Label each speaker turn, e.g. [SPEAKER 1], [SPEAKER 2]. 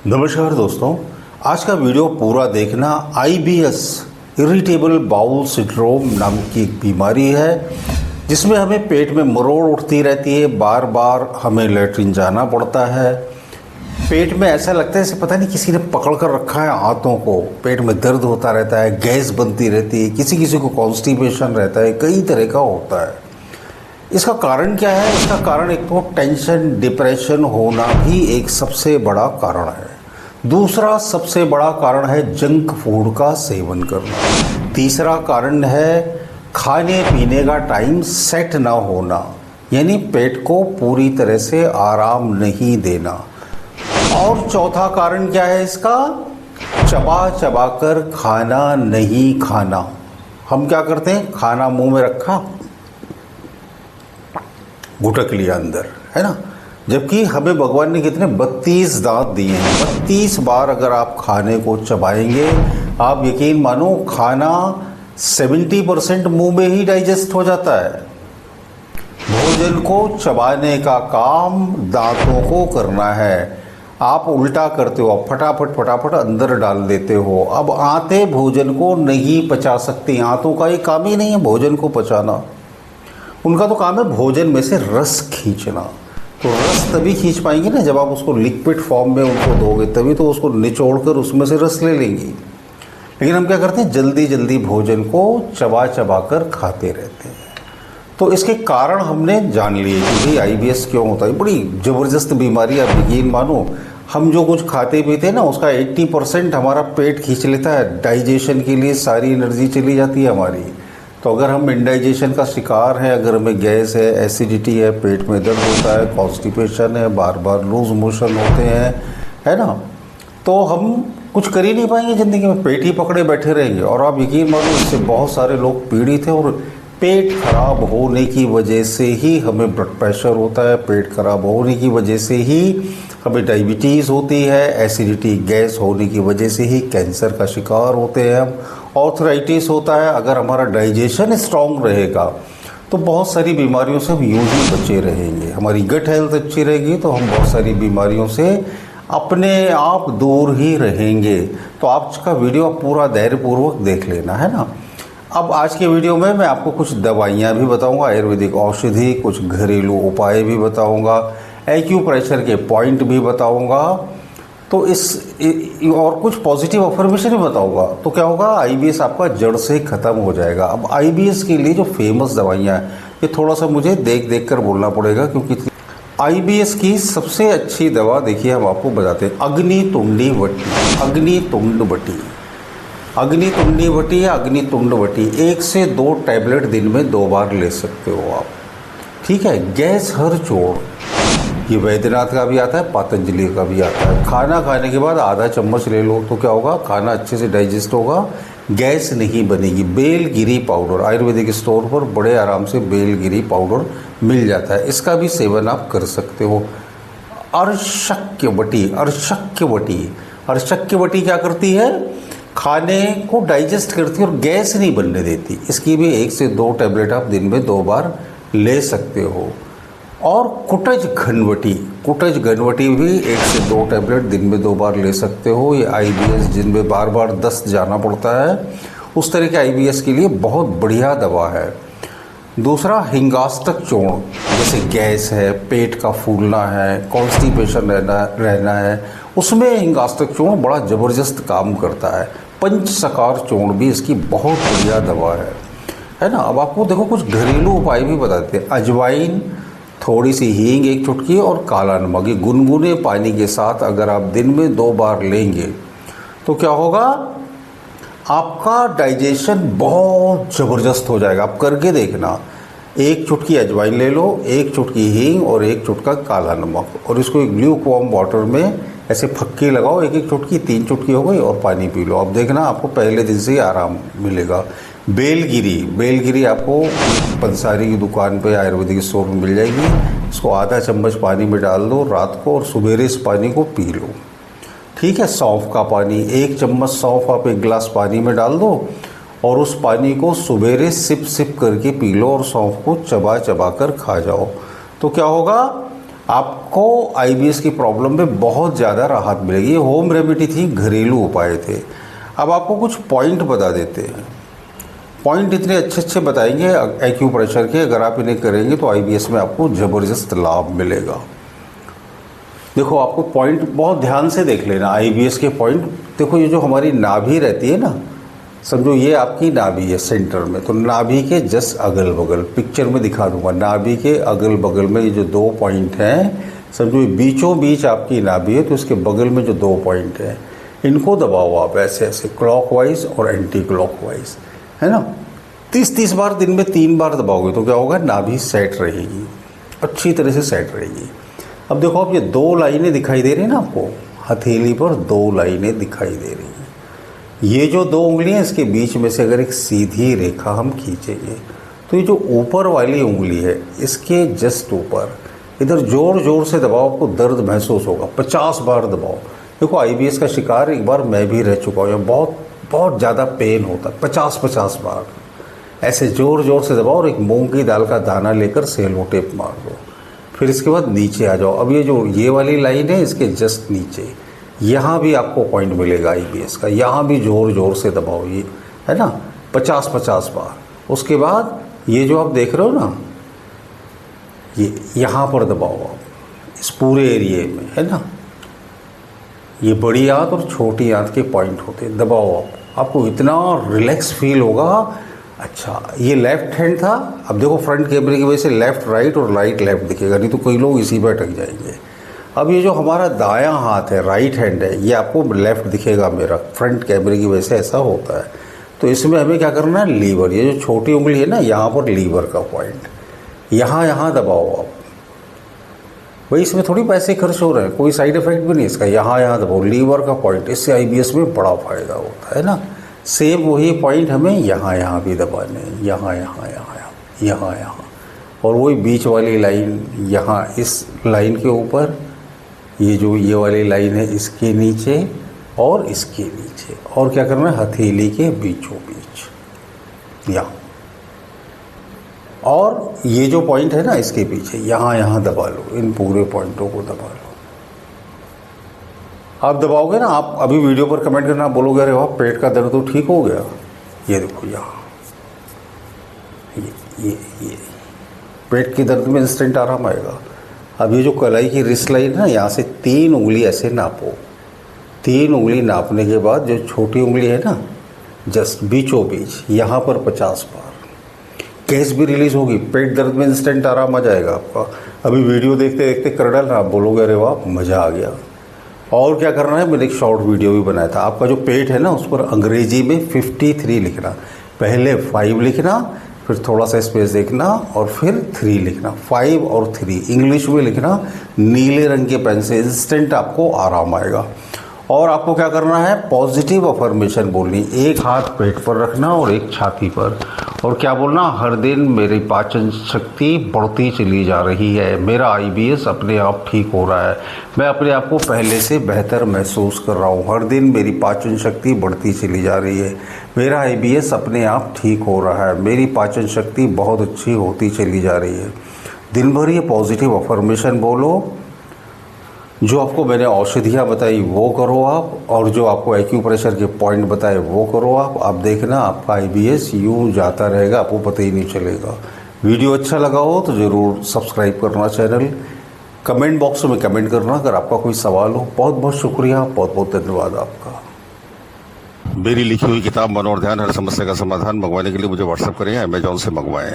[SPEAKER 1] नमस्कार दोस्तों, आज का वीडियो पूरा देखना। IBS इरिटेबल बाउल सिंड्रोम नाम की एक बीमारी है जिसमें हमें पेट में मरोड़ उठती रहती है, बार बार हमें लेटरिन जाना पड़ता है। पेट में ऐसा लगता है जैसे पता नहीं किसी ने पकड़ कर रखा है हाथों को। पेट में दर्द होता रहता है, गैस बनती रहती है, किसी किसी को कॉन्स्टिपेशन रहता है, कई तरह का होता है। इसका कारण क्या है? इसका कारण एक तो टेंशन, डिप्रेशन होना भी एक सबसे बड़ा कारण है। दूसरा सबसे बड़ा कारण है जंक फूड का सेवन करना। तीसरा कारण है खाने पीने का टाइम सेट ना होना, यानी पेट को पूरी तरह से आराम नहीं देना। और चौथा कारण क्या है इसका? चबा चबा कर खाना नहीं खाना। हम क्या करते हैं, खाना मुंह में रखा, घुटक लिया अंदर, है ना। जबकि हमें भगवान ने कितने 32 दांत दिए हैं। 32 बार अगर आप खाने को चबाएंगे, आप यकीन मानो खाना 70% मुंह में ही डाइजेस्ट हो जाता है। भोजन को चबाने का काम दांतों को करना है। आप उल्टा करते हो, आप फटाफट फटाफट अंदर डाल देते हो। अब आंतें भोजन को नहीं पचा सकती। आंतों का ये काम ही नहीं है भोजन को पचाना। उनका तो काम है भोजन में से रस खींचना। तो रस तभी खींच पाएंगे ना जब आप उसको लिक्विड फॉर्म में उनको दोगे, तभी तो उसको निचोड़ कर उसमें से रस ले लेंगी। लेकिन हम क्या करते हैं, जल्दी जल्दी भोजन को चबा चबा कर खाते रहते हैं। तो इसके कारण हमने जान लिए कि भाई IBS क्यों होता है। बड़ी ज़बरदस्त बीमारी, आप यकीन मानो। हम जो कुछ खाते पीते हैं ना, उसका 80% हमारा पेट खींच लेता है। डाइजेशन के लिए सारी एनर्जी चली जाती है हमारी। तो अगर हम इंडाइजेशन का शिकार हैं, अगर हमें गैस है, एसिडिटी है, पेट में दर्द होता है, कॉन्स्टिपेशन है, बार बार लूज मोशन होते हैं, है ना, तो हम कुछ कर ही नहीं पाएंगे ज़िंदगी में। पेट ही पकड़े बैठे रहेंगे। और आप यकीन मानो, इससे बहुत सारे लोग पीड़ित हैं। और पेट खराब होने की वजह से ही हमें ब्लड प्रेशर होता है। पेट खराब होने की वजह से ही हमें डायबिटीज़ होती है। एसिडिटी, गैस होने की वजह से ही कैंसर का शिकार होते हैं हम। ऑर्थराइटिस होता है। अगर हमारा डाइजेशन स्ट्रांग रहेगा तो बहुत सारी बीमारियों से हम यूं ही बचे रहेंगे। हमारी गट हेल्थ अच्छी रहेगी तो हम बहुत सारी बीमारियों से अपने आप दूर ही रहेंगे। तो आज का वीडियो पूरा धैर्यपूर्वक देख लेना, है ना। अब आज के वीडियो में मैं आपको कुछ दवाइयाँ भी बताऊँगा, आयुर्वेदिक औषधि, कुछ घरेलू उपाय भी बताऊँगा, एक्यूप्रेशर के पॉइंट भी बताऊँगा, तो और कुछ पॉजिटिव अफर्मेशन भी बताऊंगा। तो क्या होगा, IBS आपका जड़ से ख़त्म हो जाएगा। अब IBS के लिए जो फेमस दवाइयाँ हैं, ये थोड़ा सा मुझे देख देख कर बोलना पड़ेगा, क्योंकि IBS की सबसे अच्छी दवा देखिए हम आपको बताते हैं। अग्नितुंडी वटी, अग्नितुंड वटी, अग्नितुंडी वटी या अग्नितुंड वटी 1 से 2 टैबलेट दिन में 2 बार ले सकते हो आप, ठीक है। गैस हर चोड़, ये वैद्यनाथ का भी आता है, पतंजलि का भी आता है। खाना खाने के बाद आधा चम्मच ले लो तो क्या होगा, खाना अच्छे से डाइजेस्ट होगा, गैस नहीं बनेगी। बेलगिरी पाउडर, आयुर्वेदिक स्टोर पर बड़े आराम से बेलगिरी पाउडर मिल जाता है, इसका भी सेवन आप कर सकते हो। अर्शक्यवटी, अर्शक्यवटी, अर्शक्यवटी क्या करती है, खाने को डाइजेस्ट करती है और गैस नहीं बनने देती। इसकी भी 1 से 2 टैबलेट आप दिन में 2 बार ले सकते हो। और कुटज घनवटी, कुटज घनवटी भी 1 से 2 टैबलेट दिन में 2 बार ले सकते हो। ये IBS जिनमें बार बार दस्त जाना पड़ता है, उस तरह के IBS के लिए बहुत बढ़िया दवा है। दूसरा हिंगास्तक चूर्ण, जैसे गैस है, पेट का फूलना है, कॉन्स्टिपेशन रहना है, उसमें हिंगास्तक चूर्ण बड़ा ज़बरदस्त काम करता है। पंचसकार चूर्ण भी इसकी बहुत बढ़िया दवा है ना। अब आपको देखो कुछ घरेलू उपाय भी बताते हैं। अजवाइन, थोड़ी सी हींग 1 चुटकी और काला नमक, ये गुनगुने पानी के साथ अगर आप दिन में 2 बार लेंगे तो क्या होगा, आपका डाइजेशन बहुत ज़बरदस्त हो जाएगा। आप करके देखना। 1 चुटकी अजवाइन ले लो, 1 चुटकी हींग और 1 चुटका काला नमक, और इसको एक ल्यूकवार्म वाटर में ऐसे फक्की लगाओ, 1-1 चुटकी, 3 चुटकी हो गई, और पानी पी लो। अब देखना आपको पहले दिन से ही आराम मिलेगा। बेलगिरी, बेलगिरी आपको पंसारी की दुकान पे आयुर्वेदिक स्टोर में मिल जाएगी। इसको आधा चम्मच पानी में डाल दो रात को, और सवेरे इस पानी को पी लो, ठीक है। सौंफ का पानी, 1 चम्मच सौंफ आप 1 गिलास पानी में डाल दो, और उस पानी को सवेरे सिप सिप करके पी लो, और सौंफ को चबा चबा कर खा जाओ। तो क्या होगा, आपको आईबीएस की प्रॉब्लम में बहुत ज़्यादा राहत मिलेगी। ये होम रेमेडी थी, घरेलू उपाय थे। अब आपको कुछ पॉइंट बता देते हैं। पॉइंट इतने अच्छे अच्छे बताएंगे एक्यूप्रेशर के, अगर आप इन्हें करेंगे तो आईबीएस में आपको ज़बरदस्त लाभ मिलेगा। देखो, आपको पॉइंट बहुत ध्यान से देख लेना। आईबीएस के पॉइंट देखो, ये जो हमारी नाभि रहती है ना, समझो ये आपकी नाभि है सेंटर में, तो नाभि के जस्ट अगल बगल, पिक्चर में दिखा दूंगा, नाभि के अगल बगल में ये जो 2 पॉइंट हैं, समझो ये बीचों बीच आपकी नाभि है, तो इसके बगल में जो 2 पॉइंट हैं, इनको दबाओ आप ऐसे ऐसे क्लॉकवाइज और एंटी क्लॉकवाइज, है ना। 30-30 बार दिन में 3 बार दबाओगे तो क्या होगा, नाभि सेट रहेगी, अच्छी तरह से सेट रहेगी। अब देखो, आप ये 2 लाइनें दिखाई दे रही हैं ना आपको, हथेली पर 2 लाइनें दिखाई दे रही हैं। ये जो 2 उंगलियां, इसके बीच में से अगर एक सीधी रेखा हम खींचेंगे तो ये जो ऊपर वाली उंगली है, इसके जस्ट ऊपर इधर जोर जोर से दबाओ, आपको दर्द महसूस होगा। 50 बार दबाओ। देखो, आईबीएस का शिकार एक बार मैं भी रह चुका हूँ, बहुत बहुत ज़्यादा पेन होता है। 50-50 बार ऐसे जोर जोर से दबाओ और एक मूंग की दाल का दाना लेकर सेलो टेप मार दो। फिर इसके बाद नीचे आ जाओ। अब ये जो ये वाली लाइन है, इसके जस्ट नीचे यहाँ भी आपको पॉइंट मिलेगा आईबीएस का। यहाँ भी जोर जोर से दबाओ, ये है ना, 50-50 बार। उसके बाद ये जो आप देख रहे हो ना, ये यहाँ पर दबाओ आप, इस पूरे एरिए में, है ना। ये बड़ी आंत और छोटी आंत के पॉइंट होते हैं, दबाओ आप, आपको इतना रिलैक्स फील होगा। अच्छा, ये लेफ्ट हैंड था। अब देखो, फ्रंट कैमरे की वजह से लेफ़्ट राइट और राइट लेफ्ट दिखेगा, नहीं तो कई लोग इसी पर अटक जाएंगे। अब ये जो हमारा दायां हाथ है, राइट हैंड है, ये आपको लेफ़्ट दिखेगा मेरा, फ्रंट कैमरे की वजह से ऐसा होता है। तो इसमें हमें क्या करना है, लीवर, ये जो छोटी उंगली है ना, यहाँ पर लीवर का पॉइंट, यहाँ दबाओ आप। भाई, इसमें थोड़ी पैसे खर्च हो रहे हैं, कोई साइड इफेक्ट भी नहीं इसका। यहाँ दबाओ, लीवर का पॉइंट, इससे आईबीएस में बड़ा फ़ायदा होता है ना। सेम वही पॉइंट हमें यहाँ भी दबाने हैं, यहाँ, और वही बीच वाली लाइन यहाँ, इस लाइन के ऊपर, ये जो ये वाली लाइन है, इसके नीचे और इसके नीचे, और क्या करना है, हथेली के बीचों बीच यहाँ, और ये जो पॉइंट है ना, इसके पीछे यहाँ दबा लो, इन पूरे पॉइंटों को दबा लो। आप दबाओगे ना, आप अभी वीडियो पर कमेंट करना, बोलोगे अरे वाह, पेट का दर्द तो ठीक हो गया। ये देखो, यहाँ ये पेट के दर्द में इंस्टेंट आराम आएगा। अब ये जो कलाई की रिस्ट लाइन है ना, यहाँ से 3 उंगली ऐसे नापो। 3 उंगली नापने के बाद जो छोटी उंगली है ना, जस्ट बीचों बीच, यहाँ पर 50 बार। गैस भी रिलीज़ होगी, पेट दर्द में इंस्टेंट आराम आ जाएगा आपका। अभी वीडियो देखते देखते कर डालना, आप बोलोगे अरे वाह, मज़ा आ गया। और क्या करना है, मैंने एक शॉर्ट वीडियो भी बनाया था। आपका जो पेट है ना, उस पर अंग्रेजी में 53 लिखना, पहले 5 लिखना, फिर थोड़ा सा स्पेस देखना और फिर 3 लिखना। 5 और 3 इंग्लिश में लिखना, नीले रंग के पेन से, इंस्टेंट आपको आराम आएगा। और आपको क्या करना है, पॉजिटिव अफर्मेशन बोलनी, एक हाथ पेट पर रखना और एक छाती पर, और क्या बोलना, हर दिन मेरी पाचन शक्ति बढ़ती चली जा रही है, मेरा आईबीएस अपने आप ठीक हो रहा है, मैं अपने आप को पहले से बेहतर महसूस कर रहा हूँ, हर दिन मेरी पाचन शक्ति बढ़ती चली जा रही है, मेरा आईबीएस अपने आप ठीक हो रहा है, मेरी पाचन शक्ति बहुत अच्छी होती चली जा रही है। दिन भर ये पॉजिटिव अफर्मेशन बोलो। जो आपको मैंने औषधियाँ बताई वो करो आप, और जो आपको एक्यूप्रेशर के पॉइंट बताए वो करो आप देखना आपका आईबीएस यूँ जाता रहेगा, आपको पता ही नहीं चलेगा। वीडियो अच्छा लगा हो तो ज़रूर सब्सक्राइब करना चैनल, कमेंट बॉक्स में कमेंट करना अगर आपका कोई सवाल हो। बहुत बहुत शुक्रिया, बहुत बहुत धन्यवाद आपका।
[SPEAKER 2] मेरी लिखी हुई किताब मन और ध्यान, हर समस्या का समाधान मंगवाने के लिए मुझे व्हाट्सएप करें, अमेजॉन से मंगवाएं।